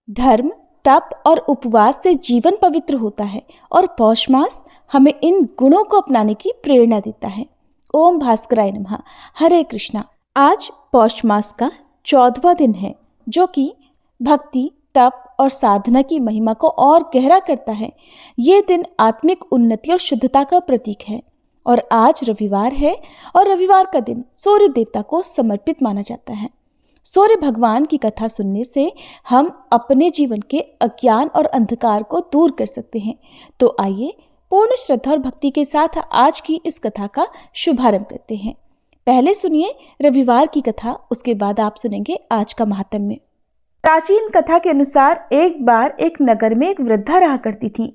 धर्म, तप और उपवास से जीवन पवित्र होता है और पौष मास हमें इन गुणों को अपनाने की प्रेरणा देता है। ओम भास्कराय नमः। हरे कृष्णा। आज पौष मास का 14वां दिन है, जो कि भक्ति, तप और साधना की महिमा को और गहरा करता है। ये दिन आत्मिक उन्नति और शुद्धता का प्रतीक है और आज रविवार है और रविवार का दिन सूर्य देवता को समर्पित माना जाता है। सूर्य भगवान की कथा सुनने से हम अपने जीवन के अज्ञान और अंधकार को दूर कर सकते हैं। तो आइए पूर्ण श्रद्धा और भक्ति के साथ आज की इस कथा का शुभारंभ करते हैं। पहले सुनिए रविवार की कथा, उसके बाद आप सुनेंगे आज का महात्म्य। प्राचीन कथा के अनुसार एक बार एक नगर में एक वृद्धा रहा करती थी।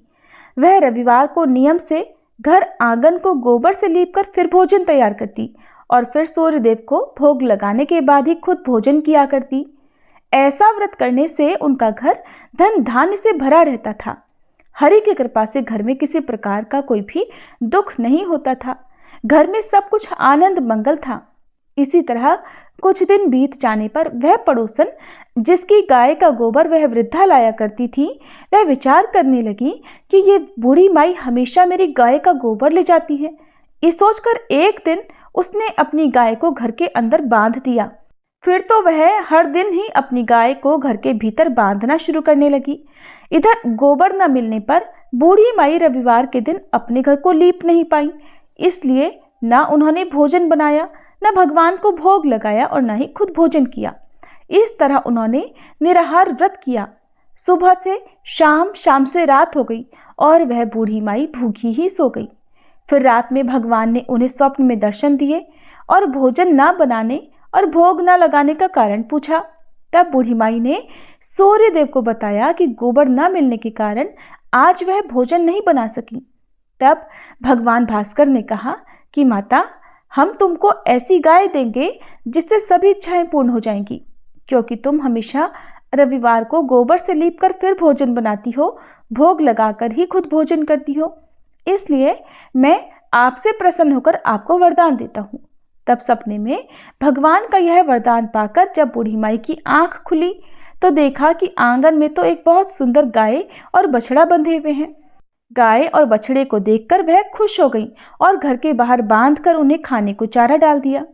वह रविवार को नियम से घर आंगन को गोबर से लीपकर फिर भोजन तैयार करती और फिर सूर्यदेव को भोग लगाने के बाद ही खुद भोजन किया करती। ऐसा व्रत करने से उनका घर धन धान्य से भरा रहता था। हरि की कृपा से घर में किसी प्रकार का कोई भी दुख नहीं होता था। घर में सब कुछ आनंद मंगल था। इसी तरह कुछ दिन बीत जाने पर वह पड़ोसन जिसकी गाय का गोबर वह वृद्धा लाया करती थी, वह विचार करने लगी कि ये बूढ़ी माई हमेशा मेरी गाय का गोबर ले जाती है। ये सोचकर एक दिन उसने अपनी गाय को घर के अंदर बांध दिया। फिर तो वह हर दिन ही अपनी गाय को घर के भीतर बांधना शुरू करने लगी। इधर गोबर न मिलने पर बूढ़ी माई रविवार के दिन अपने घर को लीप नहीं पाई, इसलिए न उन्होंने भोजन बनाया, न भगवान को भोग लगाया और न ही खुद भोजन किया। इस तरह उन्होंने निराहार व्रत किया। सुबह से शाम, शाम से रात हो गई और वह बूढ़ी माई भूखी ही सो गई। फिर रात में भगवान ने उन्हें स्वप्न में दर्शन दिए और भोजन न बनाने और भोग न लगाने का कारण पूछा। तब बूढ़ी माई ने सूर्य देव को बताया कि गोबर न मिलने के कारण आज वह भोजन नहीं बना सकी। तब भगवान भास्कर ने कहा कि माता, हम तुमको ऐसी गाय देंगे जिससे सभी इच्छाएं पूर्ण हो जाएंगी, क्योंकि तुम हमेशा रविवार को गोबर से लीपकर फिर भोजन बनाती हो, भोग लगाकर ही खुद भोजन करती हो। इसलिए मैं आपसे प्रसन्न होकर आपको वरदान देता हूँ। तब सपने में भगवान का यह वरदान पाकर जब बूढ़ी माई की आंख खुली तो देखा कि आंगन में तो एक बहुत सुंदर गाय और बछड़ा बंधे हुए हैं। गाय और बछड़े को देखकर वह खुश हो गई और घर के बाहर बांधकर उन्हें खाने को चारा डाल दिया।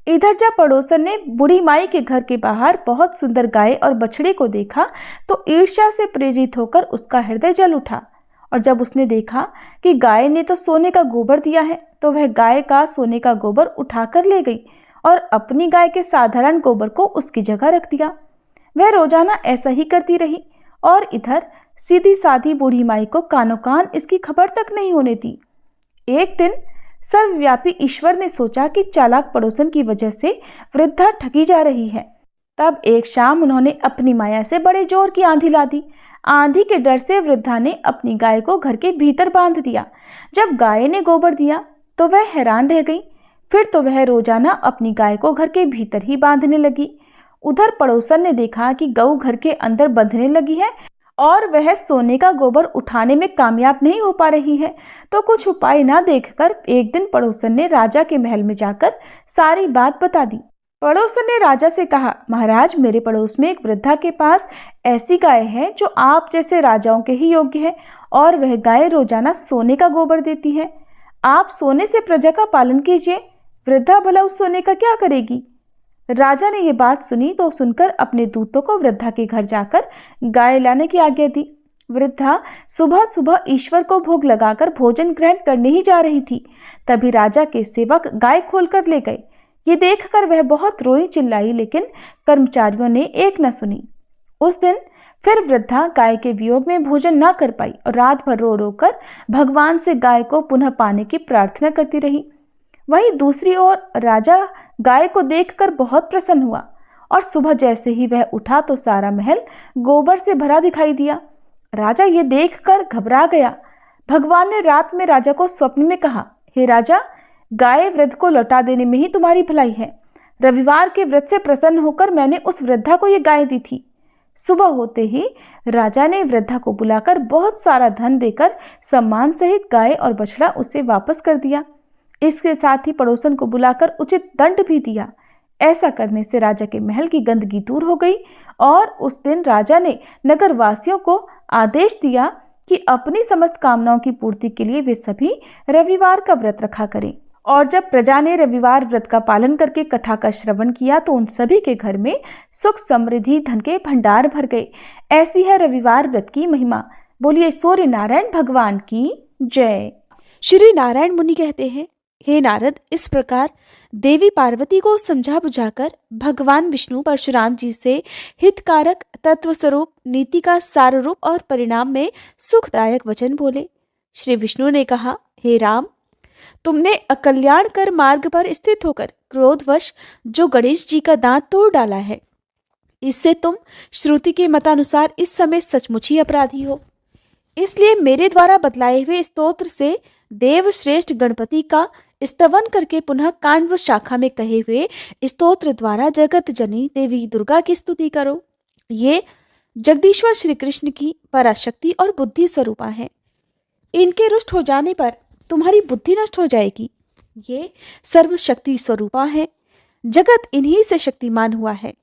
इधर जब पड़ोसन ने बूढ़ी माई के घर के बाहर बहुत सुंदर गाय और बछड़े को देखा तो ईर्ष्या से प्रेरित होकर उसका हृदय जल उठा और जब उसने देखा कि गाय ने तो सोने का गोबर दिया है तो वह गाय का सोने का गोबर उठाकर ले गई और अपनी गाय के साधारण गोबर को उसकी जगह रख दिया। वह रोजाना ऐसा ही करती रही और इधर सीधी साधी बूढ़ी माई को कानो कान इसकी खबर तक नहीं होने दी। एक दिन सर्वव्यापी ईश्वर ने सोचा कि चालाक पड़ोसन की वजह से वृद्धा ठगी जा रही है। तब एक शाम उन्होंने अपनी माया से बड़े जोर की आंधी ला दी। आंधी के डर से वृद्धा ने अपनी गाय को घर के भीतर बांध दिया। जब गाय ने गोबर दिया तो वह हैरान रह गई। फिर तो वह रोजाना अपनी गाय को घर के भीतर ही बांधने लगी। उधर पड़ोसन ने देखा कि गऊ घर के अंदर बंधने लगी है और वह सोने का गोबर उठाने में कामयाब नहीं हो पा रही है, तो कुछ उपाय ना देखकर एक दिन पड़ोसन ने राजा के महल में जाकर सारी बात बता दी। पड़ोसन ने राजा से कहा, महाराज, मेरे पड़ोस में एक वृद्धा के पास ऐसी गाय है जो आप जैसे राजाओं के ही योग्य है और वह गाय रोजाना सोने का गोबर देती है। आप सोने से प्रजा का पालन कीजिए। वृद्धा भला उस सोने का क्या करेगी? राजा ने ये बात सुनी तो सुनकर अपने दूतों को वृद्धा के घर जाकर गाय लाने की आज्ञा दी। वृद्धा सुबह सुबह ईश्वर को भोग लगाकर भोजन ग्रहण करने ही जा रही थी। तभी राजा के सेवक गाय खोलकर ले गए। ये देखकर वह बहुत रोई चिल्लाई, लेकिन कर्मचारियों ने एक न सुनी। उस दिन फिर वृद्धा गाय के वियोग में भोजन न कर पाई और रात भर रो रो कर भगवान से गाय को पुनः पाने की प्रार्थना करती रही। वहीं दूसरी ओर राजा गाय को देखकर बहुत प्रसन्न हुआ और सुबह जैसे ही वह उठा तो सारा महल गोबर से भरा दिखाई दिया। राजा ये देखकर घबरा गया। भगवान ने रात में राजा को स्वप्न में कहा, हे राजा, गाय वृद्ध को लौटा देने में ही तुम्हारी भलाई है। रविवार के व्रत से प्रसन्न होकर मैंने उस वृद्धा को ये गाय दी थी। सुबह होते ही राजा ने वृद्धा को बुलाकर बहुत सारा धन देकर सम्मान सहित गाय और बछड़ा उसे वापस कर दिया। इसके साथ ही पड़ोसन को बुलाकर उचित दंड भी दिया। ऐसा करने से राजा के महल की गंदगी दूर हो गई और उस दिन राजा ने नगरवासियों को आदेश दिया कि अपनी समस्त कामनाओं की पूर्ति के लिए वे सभी रविवार का व्रत रखा करें। और जब प्रजा ने रविवार व्रत का पालन करके कथा का श्रवण किया तो उन सभी के घर में सुख समृद्धि धन के भंडार भर गए। ऐसी है रविवार व्रत की महिमा। बोलिए सूर्य नारायण भगवान की जय। श्री नारायण मुनि कहते हैं, हे नारद, इस प्रकार देवी पार्वती को समझा बुझाकर भगवान विष्णु परशुराम जी से हितकारक, तत्व स्वरूप, नीति का सार रूप और परिणाम में सुखदायक वचन बोले। श्री विष्णु ने कहा, हे राम, तुमने अकल्याण कर मार्ग पर स्थित होकर क्रोधवश जो गणेश जी का दांत तोड़ डाला है, इससे तुम श्रुति के मतानुसार इस समय सचमुच ही अपराधी हो। इसलिए मेरे द्वारा बतलाए हुए स्तोत्र से देव श्रेष्ठ गणपति का स्तवन करके पुनः कांडव शाखा में कहे हुए स्तोत्र द्वारा जगत जनी देवी दुर्गा की स्तुति करो। ये जगदीश्वर श्री कृष्ण की पराशक्ति और बुद्धि स्वरूपा है। इनके रुष्ट हो जाने पर तुम्हारी बुद्धि नष्ट हो जाएगी। ये सर्वशक्ति स्वरूपा है। जगत इन्हीं से शक्तिमान हुआ है।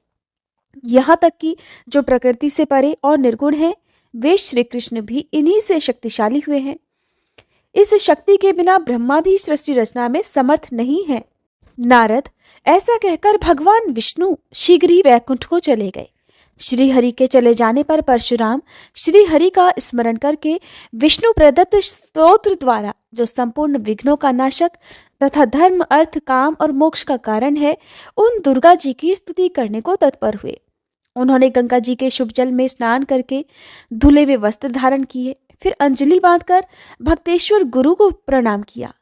यहाँ तक कि जो प्रकृति से परे और निर्गुण है, वे श्री कृष्ण भी इन्हीं से शक्तिशाली हुए हैं। इस शक्ति के बिना ब्रह्मा भी सृष्टि रचना में समर्थ नहीं है। नारद, ऐसा कहकर भगवान विष्णु शीघ्र ही वैकुंठ को चले गए। श्री हरि के चले जाने पर परशुराम श्री हरि का स्मरण करके विष्णु प्रदत्त स्तोत्र द्वारा, जो संपूर्ण विघ्नों का नाशक तथा धर्म, अर्थ, काम और मोक्ष का कारण है, उन दुर्गा जी की स्तुति करने को तत्पर हुए। उन्होंने गंगा जी के शुभ जल में स्नान करके धुले हुए वस्त्र धारण किए, फिर अंजलि बांधकर भक्तेश्वर गुरु को प्रणाम किया,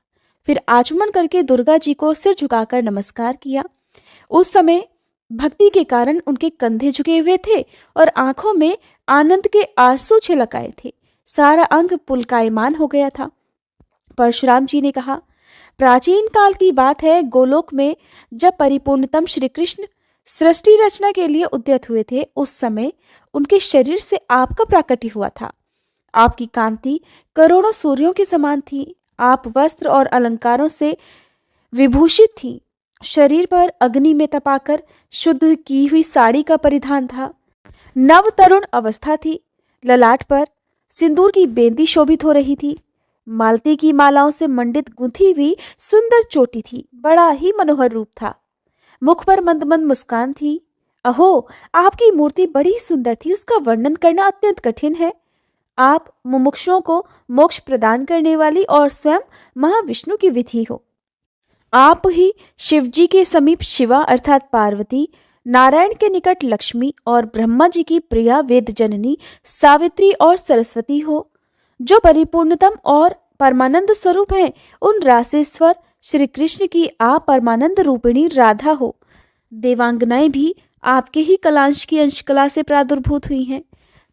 फिर आचमन करके दुर्गा जी को सिर झुकाकर नमस्कार किया। उस समय भक्ति के कारण उनके कंधे झुके हुए थे और आंखों में आनंद के आंसू छलक आए थे। सारा अंग पुलकायमान हो गया था। परशुराम जी ने कहा, प्राचीन काल की बात है, गोलोक में जब परिपूर्णतम श्री कृष्ण सृष्टि रचना के लिए उद्यत हुए थे, उस समय उनके शरीर से आपका प्राकट्य हुआ था। आपकी कांति करोड़ों सूर्यों के समान थी। आप वस्त्र और अलंकारों से विभूषित थी। शरीर पर अग्नि में तपाकर शुद्ध की हुई साड़ी का परिधान था। नव तरुण अवस्था थी। ललाट पर सिंदूर की बेंदी शोभित हो रही थी। मालती की मालाओं से मंडित गुंथी हुई सुंदर चोटी थी। बड़ा ही मनोहर रूप था। मुख पर मंद मंद मुस्कान थी। अहो, आपकी मूर्ति बड़ी सुंदर थी। उसका वर्णन करना अत्यंत कठिन है। आप मुमुक्षुओं को मोक्ष प्रदान करने वाली और स्वयं महाविष्णु की विधि हो। आप ही शिवजी के समीप शिवा अर्थात पार्वती, नारायण के निकट लक्ष्मी और ब्रह्मा जी की प्रिया वेद जननी सावित्री और सरस्वती हो। जो परिपूर्णतम और परमानंद स्वरूप है, उन रासेश्वर श्री कृष्ण की आप परमानंद रूपिणी राधा हो। देवांगनाएं भी आपके ही कलांश की अंशकला से प्रादुर्भूत हुई हैं।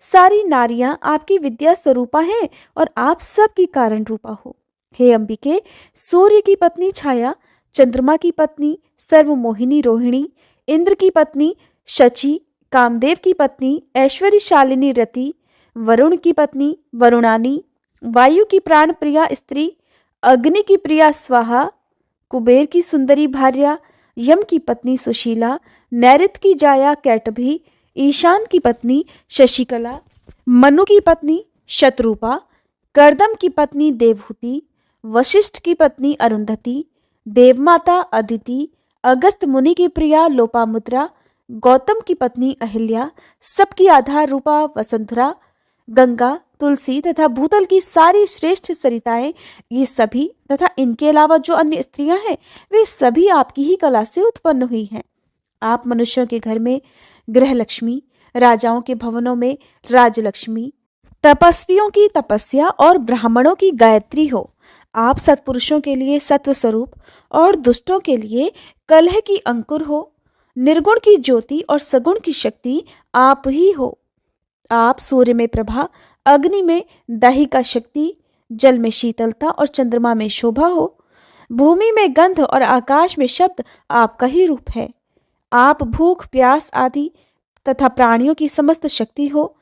सारी नारियां आपकी विद्या स्वरूपा हैं और आप सबकी कारण रूपा हो। हे अंबिके, सूर्य की पत्नी छाया, चंद्रमा की पत्नी सर्वमोहिनी रोहिणी, इंद्र की पत्नी शची, कामदेव की पत्नी ऐश्वर्यशालिनी रति, वरुण की पत्नी वरुणानी, वायु की प्राण प्रिया स्त्री, अग्नि की प्रिया स्वाहा, कुबेर की सुंदरी भार्या, यम की पत्नी सुशीला, नैऋत की जाया कैटभी, ईशान की पत्नी शशिकला, मनु की पत्नी शतरूपा, कर्दम की पत्नी देवहूति, वशिष्ठ की पत्नी अरुंधति, देवमाता अदिति, अगस्त मुनि की प्रिया लोपामुद्रा, गौतम की पत्नी अहिल्या, सबकी आधार रूपा वसुंधरा, गंगा, तुलसी तथा भूतल की सारी श्रेष्ठ सरिताएं, ये सभी तथा इनके अलावा जो अन्य स्त्रियां हैं, वे सभी आपकी ही कला से उत्पन्न हुई हैं। आप मनुष्यों के घर में गृह लक्ष्मी, राजाओं के भवनों में राजलक्ष्मी, तपस्वियों की तपस्या और ब्राह्मणों की गायत्री हो। आप सत्पुरुषों के लिए सत्व स्वरूप और दुष्टों के लिए कलह की अंकुर हो। निर्गुण की ज्योति और सगुण की शक्ति आप ही हो। आप सूर्य में प्रभा, अग्नि में दाहिका शक्ति, जल में शीतलता और चंद्रमा में शोभा हो। भूमि में गंध और आकाश में शब्द आपका ही रूप है। आप भूख, प्यास आदि तथा प्राणियों की समस्त शक्ति हो।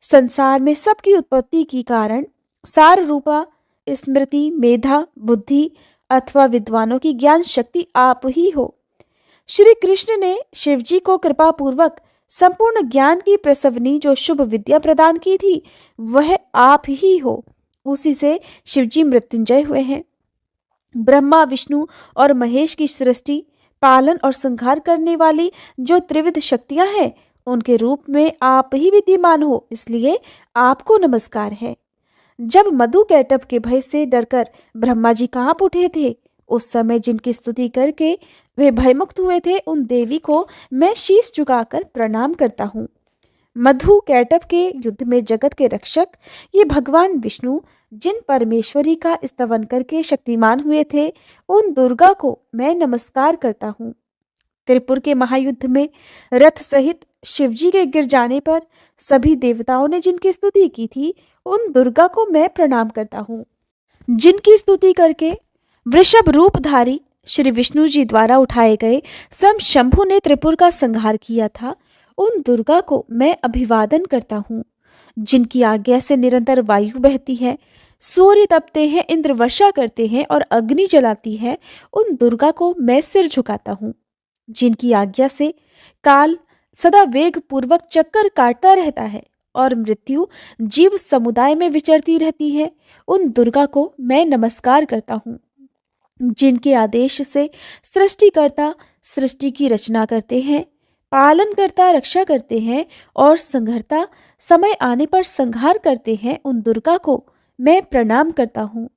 संसार में सबकी उत्पत्ति की कारण सार रूपा स्मृति, मेधा, बुद्धि अथवा विद्वानों की ज्ञान शक्ति आप ही हो। श्री कृष्ण ने शिव जी को कृपा पूर्वक संपूर्ण ज्ञान की प्रसवनी जो शुभ विद्या प्रदान की थी वह आप ही हो। उसी से शिव जी मृत्युंजय हुए हैं। ब्रह्मा, विष्णु और महेश की सृष्टि, पालन और संहार करने वाली जो त्रिविध शक्तियां हैं उनके रूप में आप ही विद्यमान हो, इसलिए आपको नमस्कार है। जब मधु कैटभ के भय से डरकर ब्रह्मा जी कांप उठे थे, उस समय जिनकी स्तुति करके वे भयमुक्त हुए थे, उन देवी को मैं शीश झुकाकर प्रणाम करता हूँ। मधु कैटभ के युद्ध में जगत के रक्षक ये भगवान विष्णु जिन परमेश्वरी का स्तवन करके शक्तिमान हुए थे, उन दुर्गा को मैं नमस्कार करता हूँ। त्रिपुर के महायुद्ध में रथ सहित शिवजी के गिर जाने पर सभी देवताओं ने जिनकी स्तुति की थी, उन दुर्गा को मैं प्रणाम करता हूँ। जिनकी स्तुति करके वृषभ रूपधारी श्री विष्णु जी द्वारा उठाए गए स्वयं शंभु ने त्रिपुर का संहार किया था, उन दुर्गा को मैं अभिवादन करता हूँ। जिनकी आज्ञा से निरंतर वायु बहती है, सूर्य तपते हैं, इंद्र वर्षा करते हैं और अग्नि जलाती है, उन दुर्गा को मैं सिर झुकाता हूँ। जिनकी आज्ञा से काल सदा वेग पूर्वक चक्कर काटता रहता है और मृत्यु जीव समुदाय में विचरती रहती है, उन दुर्गा को मैं नमस्कार करता हूँ। जिनके आदेश से सृष्टिकर्ता सृष्टि की रचना करते हैं, पालन करता रक्षा करते हैं और संहर्ता समय आने पर संहार करते हैं, उन दुर्गा को मैं प्रणाम करता हूँ।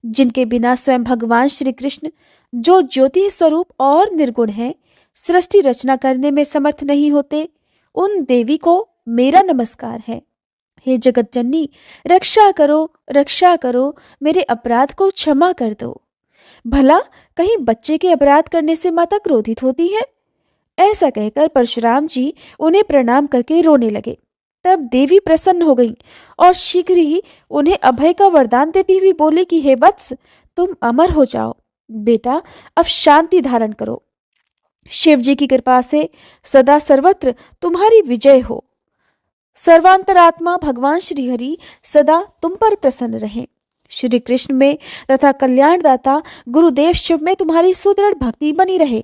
जिनके बिना स्वयं भगवान श्री कृष्ण जो ज्योति स्वरूप और निर्गुण है, सृष्टि रचना करने में समर्थ नहीं होते, उन देवी को मेरा नमस्कार है। हे जगत जननी, रक्षा करो, मेरे अपराध को क्षमा कर दो। भला कहीं बच्चे के अपराध करने से माता क्रोधित होती है? ऐसा कहकर परशुराम जी उन्हें प्रणाम करके रोने लगे। तब देवी प्रसन्न हो गई और शीघ्र ही उन्हें अभय का वरदान देती हुई बोली कि हे वत्स, तुम अमर हो जाओ। बेटा, अब शांति धारण करो। शिव जी की कृपा से सदा सर्वत्र तुम्हारी विजय हो। सर्वांतरात्मा भगवान श्री हरि सदा तुम पर प्रसन्न रहे। श्री कृष्ण में तथा कल्याणदाता गुरुदेव शिव में तुम्हारी सुदृढ़ भक्ति बनी रहे,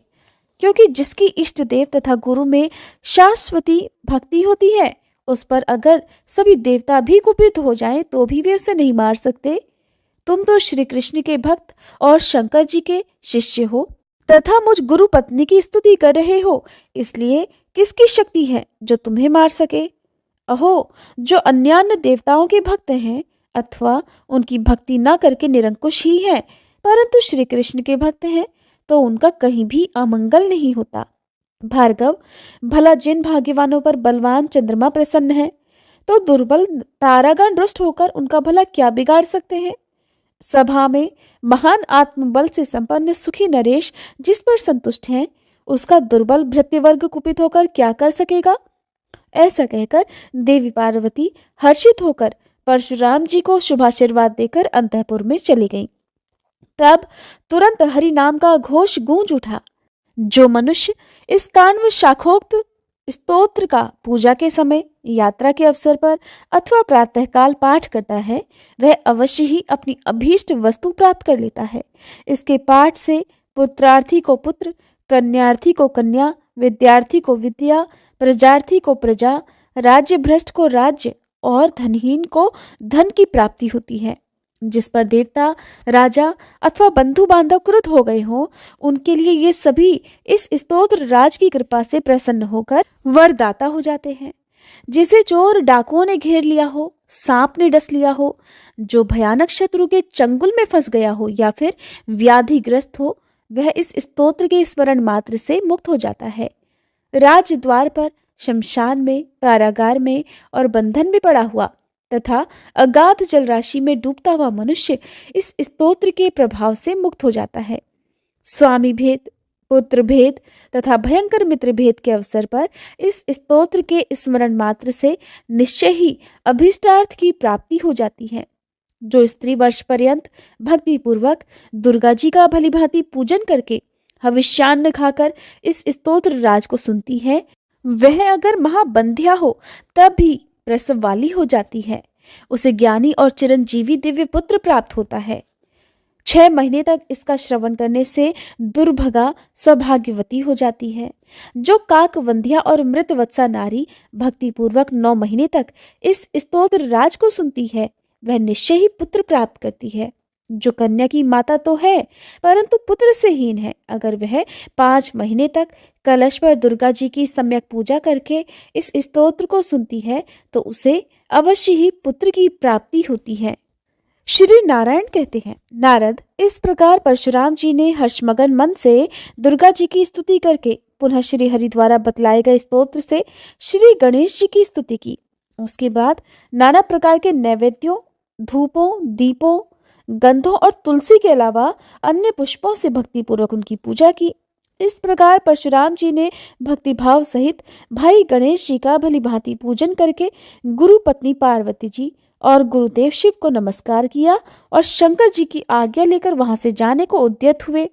क्योंकि जिसकी इष्ट देव तथा गुरु में शाश्वती भक्ति होती है, उस पर अगर सभी देवता भी कुपित हो जाएं तो भी वे उसे नहीं मार सकते। तुम तो श्री कृष्ण के भक्त और शंकर जी के शिष्य हो तथा मुझ गुरु पत्नी की स्तुति कर रहे हो, इसलिए किसकी शक्ति है जो तुम्हें मार सके? अहो, जो अन्यान्य देवताओं के भक्त हैं अथवा उनकी भक्ति न करके निरंकुश ही हैं, परंतु श्री कृष्ण के भक्त हैं, तो उनका कहीं भी अमंगल नहीं होता। भार्गव, भला जिन भाग्यवानों पर बलवान चंद्रमा प्रसन्न है, तो दुर्बल तारागण रुष्ट होकर उनका भला क्या बिगाड़ सकते हैं? सभा में महान आत्मबल से संपन्न सुखी नरेश जिस पर संतुष्ट हैं, उसका दुर्बल भृत्यवर्ग कुपित होकर क्या कर सकेगा? ऐसा कहकर देवी पार्वती हर्षित होकर परशुराम जी को शुभाशीर्वाद देकर अंतःपुर में चली गईं। तब तुरंत हरि नाम का घोष गूंज उठा। जो मनुष्य इस कान्व शाखोक्त स्तोत्र का पूजा के समय, यात्रा के अवसर पर अथवा प्रातःकाल पाठ करता है, वह अवश्य ही अपनी अभीष्ट वस्तु प्राप्त कर लेता है। इसके पाठ से पुत्रार्थी को पुत्र, कन्यार्थी को कन्या, विद्यार्थी को विद्या, प्रजार्थी को प्रजा, राज्य भ्रष्ट को राज्य और धनहीन को धन की प्राप्ति होती है। जिस पर देवता, राजा अथवा बंधु बांधव क्रुद्ध हो गए हों, उनके लिए ये सभी इस स्तोत्र राज की कृपा से प्रसन्न होकर वरदाता हो जाते हैं। जिसे चोर डाकुओं ने घेर लिया हो, सांप ने डस लिया हो, जो भयानक शत्रु के चंगुल में फंस गया हो या फिर व्याधिग्रस्त हो, वह इस स्तोत्र के स्मरण मात्र से मुक्त हो जाता है। राजद्वार पर, शमशान में, कारागार में और बंधन में पड़ा हुआ तथा अगाध जलराशि में डूबता हुआ मनुष्य इस स्तोत्र के प्रभाव से मुक्त हो जाता है। स्वामी भेद, पुत्र भेद तथा भयंकर मित्र भेद के अवसर पर इस स्तोत्र के स्मरण मात्र से निश्चय ही अभीष्टार्थ की प्राप्ति हो जाती है। जो स्त्री वर्ष पर्यंत भक्ति पूर्वक दुर्गा जी का भलीभांति पूजन करके हविष्यान्न खाकर इस स्तोत्र राज को सुनती है, वह अगर महाबंध्या हो तब भी प्रसव वाली हो जाती है। उसे ज्ञानी और चिरंजीवी दिव्य पुत्र प्राप्त होता है। 6 महीने तक इसका श्रवण करने से दुर्भगा सौभाग्यवती हो जाती है। जो काकवंध्या और मृतवत्सा नारी भक्तिपूर्वक 9 महीने तक इस स्तोत्र राज को सुनती है, वह निश्चय ही पुत्र प्राप्त करती है। जो कन्या की माता तो है परंतु पुत्र से हीन है, अगर वह 5 महीने तक कलश पर दुर्गा जी की सम्यक पूजा करके इस स्तोत्र को सुनती है तो उसे अवश्य ही पुत्र की प्राप्ति होती है। श्री नारायण कहते हैं, नारद, इस प्रकार परशुराम जी ने हर्षमगन मन से दुर्गा जी की स्तुति करके पुनः श्री हरि द्वारा बतलाए गए स्तोत्र से श्री गणेश जी की स्तुति की। उसके बाद नाना प्रकार के नैवेद्यों, धूपों, दीपों, गंधों और तुलसी के अलावा अन्य पुष्पों से भक्तिपूर्वक उनकी पूजा की। इस प्रकार परशुराम जी ने भक्तिभाव सहित भाई गणेश जी का भली भांति पूजन करके गुरु पत्नी पार्वती जी और गुरुदेव शिव को नमस्कार किया और शंकर जी की आज्ञा लेकर वहां से जाने को उद्यत हुए।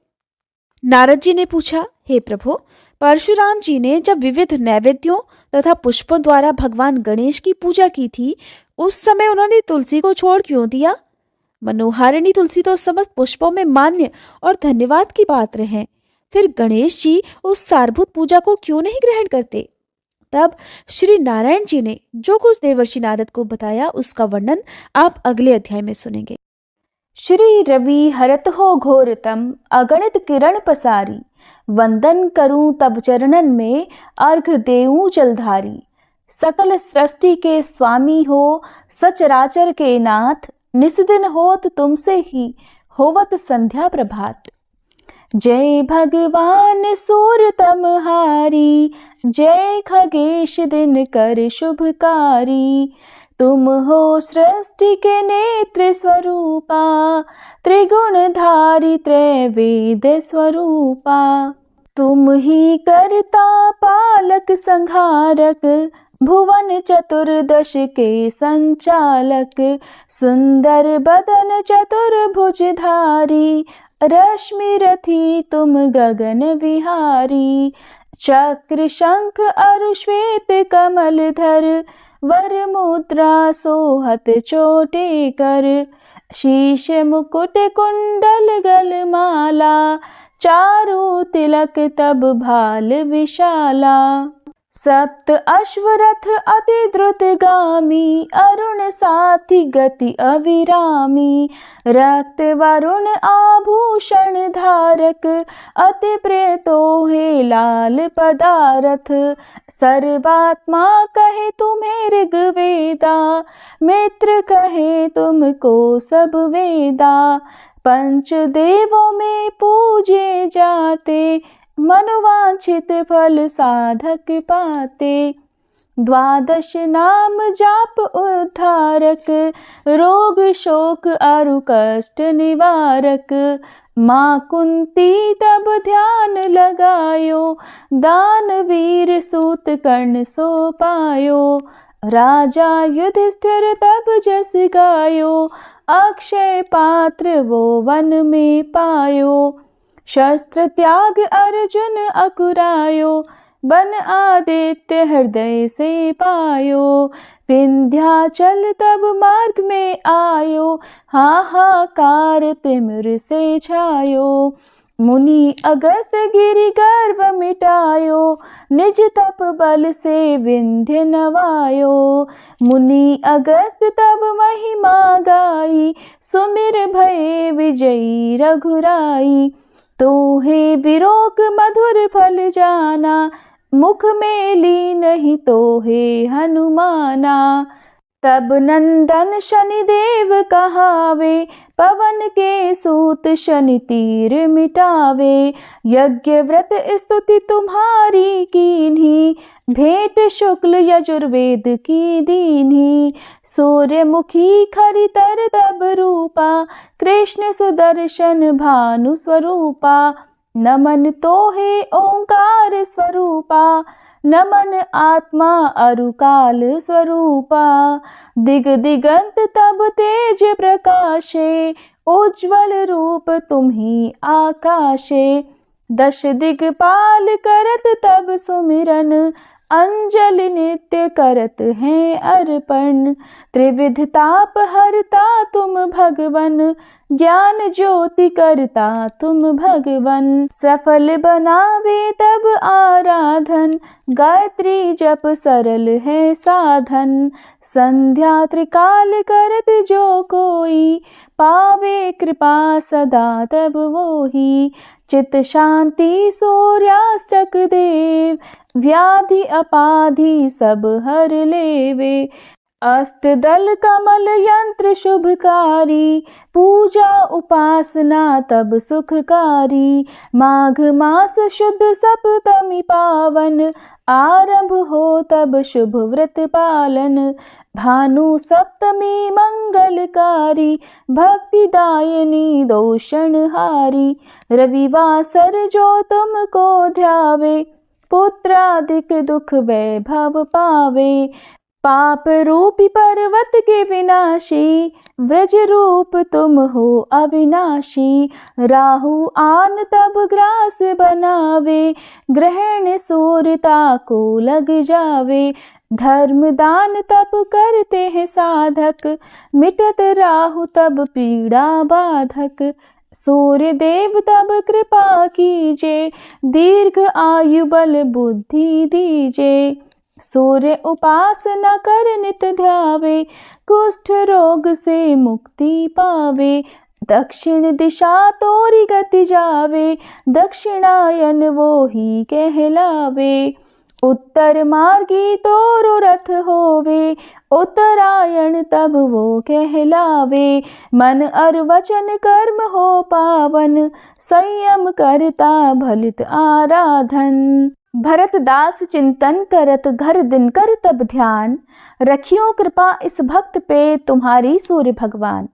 नारद जी ने पूछा, हे प्रभु, परशुराम जी ने जब विविध नैवेद्यों तथा पुष्पों द्वारा भगवान गणेश की पूजा की थी, उस समय उन्होंने तुलसी को छोड़ क्यों दिया? मनोहारिणी तुलसी तो समस्त पुष्पों में मान्य और धन्यवाद की पात्र हैं। फिर गणेश जी उस सारभूत पूजा को क्यों नहीं ग्रहण करते? तब श्री नारायण जी ने जो कुछ देवर्षि नारद को बताया उसका वर्णन आप अगले अध्याय में सुनेंगे। श्री रवि हरत हो घोरतम अगणित किरण पसारी, वंदन करूं तब चरणन में अर्घ देऊं जलधारी। सकल सृष्टि के स्वामी हो सचराचर के नाथ, निस्दिन होत तुमसे ही होवत संध्या प्रभात। जय भगवान सूरतमहारी, जय खगेश दिन कर शुभकारी। तुम हो सृष्टि के नेत्र स्वरूपा, त्रिगुणधारी त्रैवेद स्वरूपा। तुम ही करता पालक संहारक, भुवन चतुर्दश के संचालक। सुंदर बदन चतुर्भुजधारी, रश्मि रथी तुम गगन विहारी। चक्र शंख अरु श्वेत कमल धर, वर मुद्रा सोहत चोटे कर। शीश मुकुट कुंडल गलमाला, चारु तिलक तब भाल विशाला। सप्त अश्वरथ अति द्रुतगामी, अरुण साथी गति अविरामी। रक्त वरुण आभूषण धारक, अति प्रिय तोहे लाल पदारथ। सर्वात्मा कहे तुम्हें ऋग्वेदा, मित्र कहे तुमको सब वेदा। पंच देवों में पूजे जाते, मनोवांछित फल साधक पाते। द्वादश नाम जाप उद्धारक, रोग शोक अरु कष्ट निवारक। माँ कुंती तब ध्यान लगायो, दानवीर सूत कर्ण सो पायो। राजा युधिष्ठिर तब जस गायो, अक्षय पात्र वो वन में पायो। शस्त्र त्याग अर्जुन अकुरायो, बन आदित्य हृदय से पायो। विंध्याचल तब मार्ग में आयो, हाहाकार तिमिर से छायो। मुनि अगस्त गिरि गर्व मिटायो, निज तप बल से विंध्य नवायो। मुनि अगस्त तब महिमा गाई, सुमिर भये विजयी रघुराई। तोहे विरोक मधुर फल जाना, मुख में ली नहीं तोहे हनुमाना। तब नंदन शनिदेव कहावे, पवन के सूत शनि तीर मिटावे। यज्ञ व्रत स्तुति तुम्हारी कीन्ही, भेंट शुक्ल यजुर्वेद की दीन्ही। सूर्यमुखी खरितर तब रूपा, कृष्ण सुदर्शन भानु स्वरूपा। नमन तोहे ओंकार स्वरूपा, नमन आत्मा अरुकाल स्वरूपा। दिग दिगंत तब तेज प्रकाशे, उज्ज्वल रूप तुम्ही आकाशे। दश दिगपाल करत तब सुमिरन, अंजलि नित्य करत हैं अर्पण। त्रिविध ताप हरता तुम भगवन, ज्ञान ज्योति करता तुम भगवन। सफल बनावे तब आराधन, गायत्री जप सरल है साधन। संध्या त्रिकाल करत जो कोई, पावे कृपा सदा तब वोही। चित शांति सूर्यास्तक देव, व्याधि अपाधि सब हर लेवे। अष्टदल कमल यंत्र शुभकारी, पूजा उपासना तब सुखकारी। माघ मास शुद्ध सप्तमी पावन, आरंभ हो तब शुभ व्रत पालन। भानु सप्तमी मंगलकारी, भक्तिदायिनी दोषणहारी। रविवासर जो तुमको ध्यावे, पुत्राधिक दुख वैभव पावे। पाप रूपी पर्वत के विनाशी, व्रज रूप तुम हो अविनाशी। राहु आन तब ग्रास बनावे, ग्रहण सूर्यता को लग जावे। धर्म दान तब करते हैं साधक, मिटत राहु तब पीड़ा बाधक। सूर्य देव तब कृपा कीजे, दीर्घ आयु बल बुद्धि दीजे। सूर्य उपासना कर नित ध्यावे, कुष्ठ रोग से मुक्ति पावे। दक्षिण दिशा तोरी गति जावे, दक्षिणायन वो ही कहलावे। उत्तर मार्गी तोरो रथ होवे, उत्तरायण तब वो कहलावे। मन और वचन कर्म हो पावन, संयम करता भलित आराधन। भरत दास चिंतन करत घर दिन कर तब ध्यान, रखियो कृपा इस भक्त पे तुम्हारी सूर्य भगवान।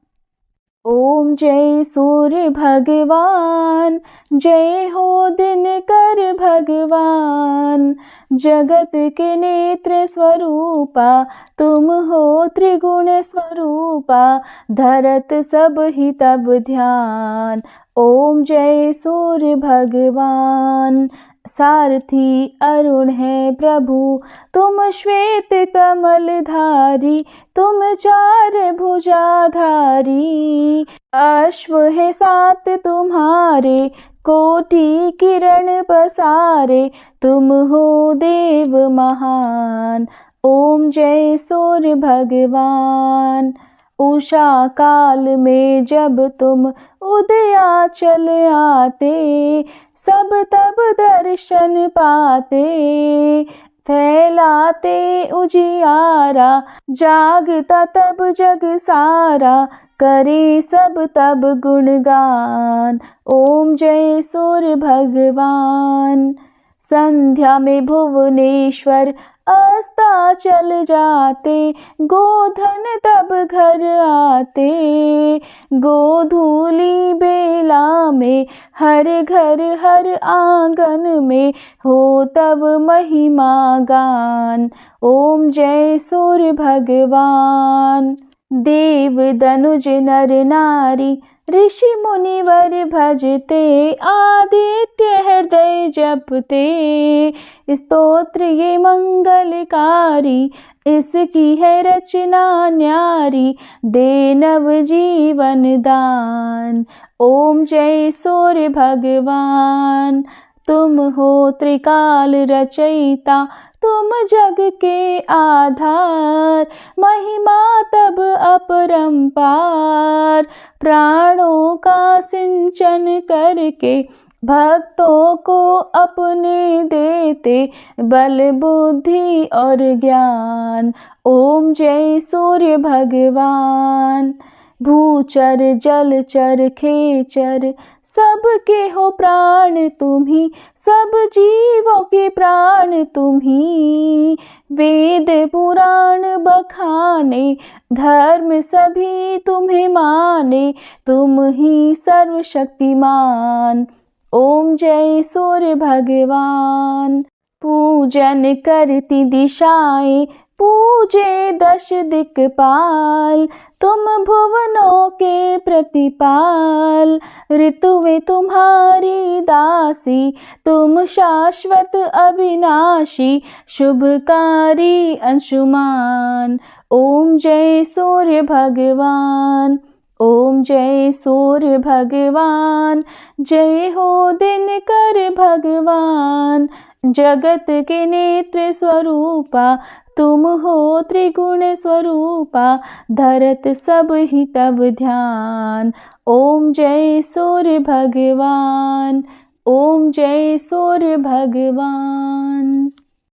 ओम जय सूर्य भगवान, जय हो दिनकर भगवान। जगत के नेत्र स्वरूपा, तुम हो त्रिगुण स्वरूपा। धरत सब ही तब ध्यान, ओम जय सूर्य भगवान। सारथी अरुण है प्रभु, तुम श्वेत कमल धारी। तुम चार भुजाधारी, अश्व है सात तुम्हारे। कोटि किरण पसारे, तुम हो देव महान। ओम जय सूर्य भगवान। उषा काल में जब तुम उदयाचल आते, सब तब दर्शन पाते। फैलाते उजियारा, जागता तब जग सारा। करे सब तब गुणगान, ओम जय सूर्य भगवान। संध्या में भुवनेश्वर अस्ताचल जाते, गोधन तब घर आते। गोधूली बेला में हर घर हर आंगन में, हो तब महिमा गान। ओम जय सूर्य भगवान। देव दनुज नर नारी, ऋषि मुनिवर भजते। आदित्य हृदय जपते, स्तोत्र ये मंगलकारी। इसकी है रचना न्यारी, दे नव जीवन दान। ओम जय सूर्य भगवान। तुम हो त्रिकाल रचयिता, तुम जग के आधार। महिमा तब अपरंपार, प्राणों का सिंचन करके। भक्तों को अपने देते, बल बुद्धि और ज्ञान। ओम जय सूर्य भगवान। भूचर जलचर खेचर, सबके हो प्राण तुम्ही। सब जीवों के प्राण तुम्ही। वेद पुराण बखाने, धर्म सभी तुम्हें माने। तुम ही सर्वशक्तिमान, ओम जय सूर्य भगवान। पूजन करती दिशाएं, पूजे दश दिक्पाल, तुम भुवनों के प्रतिपाल। ऋतुएं तुम्हारी दासी, तुम शाश्वत अविनाशी, शुभकारी अंशुमान। ओम जय सूर्य भगवान, ओम जय सूर्य भगवान। जय हो दिनकर भगवान, जगत के नेत्र स्वरूपा, तुम हो त्रिगुण स्वरूपा, धरत सब ही तब ध्यान। ओम जय सूर्य भगवान, ओम जय सूर्य भगवान।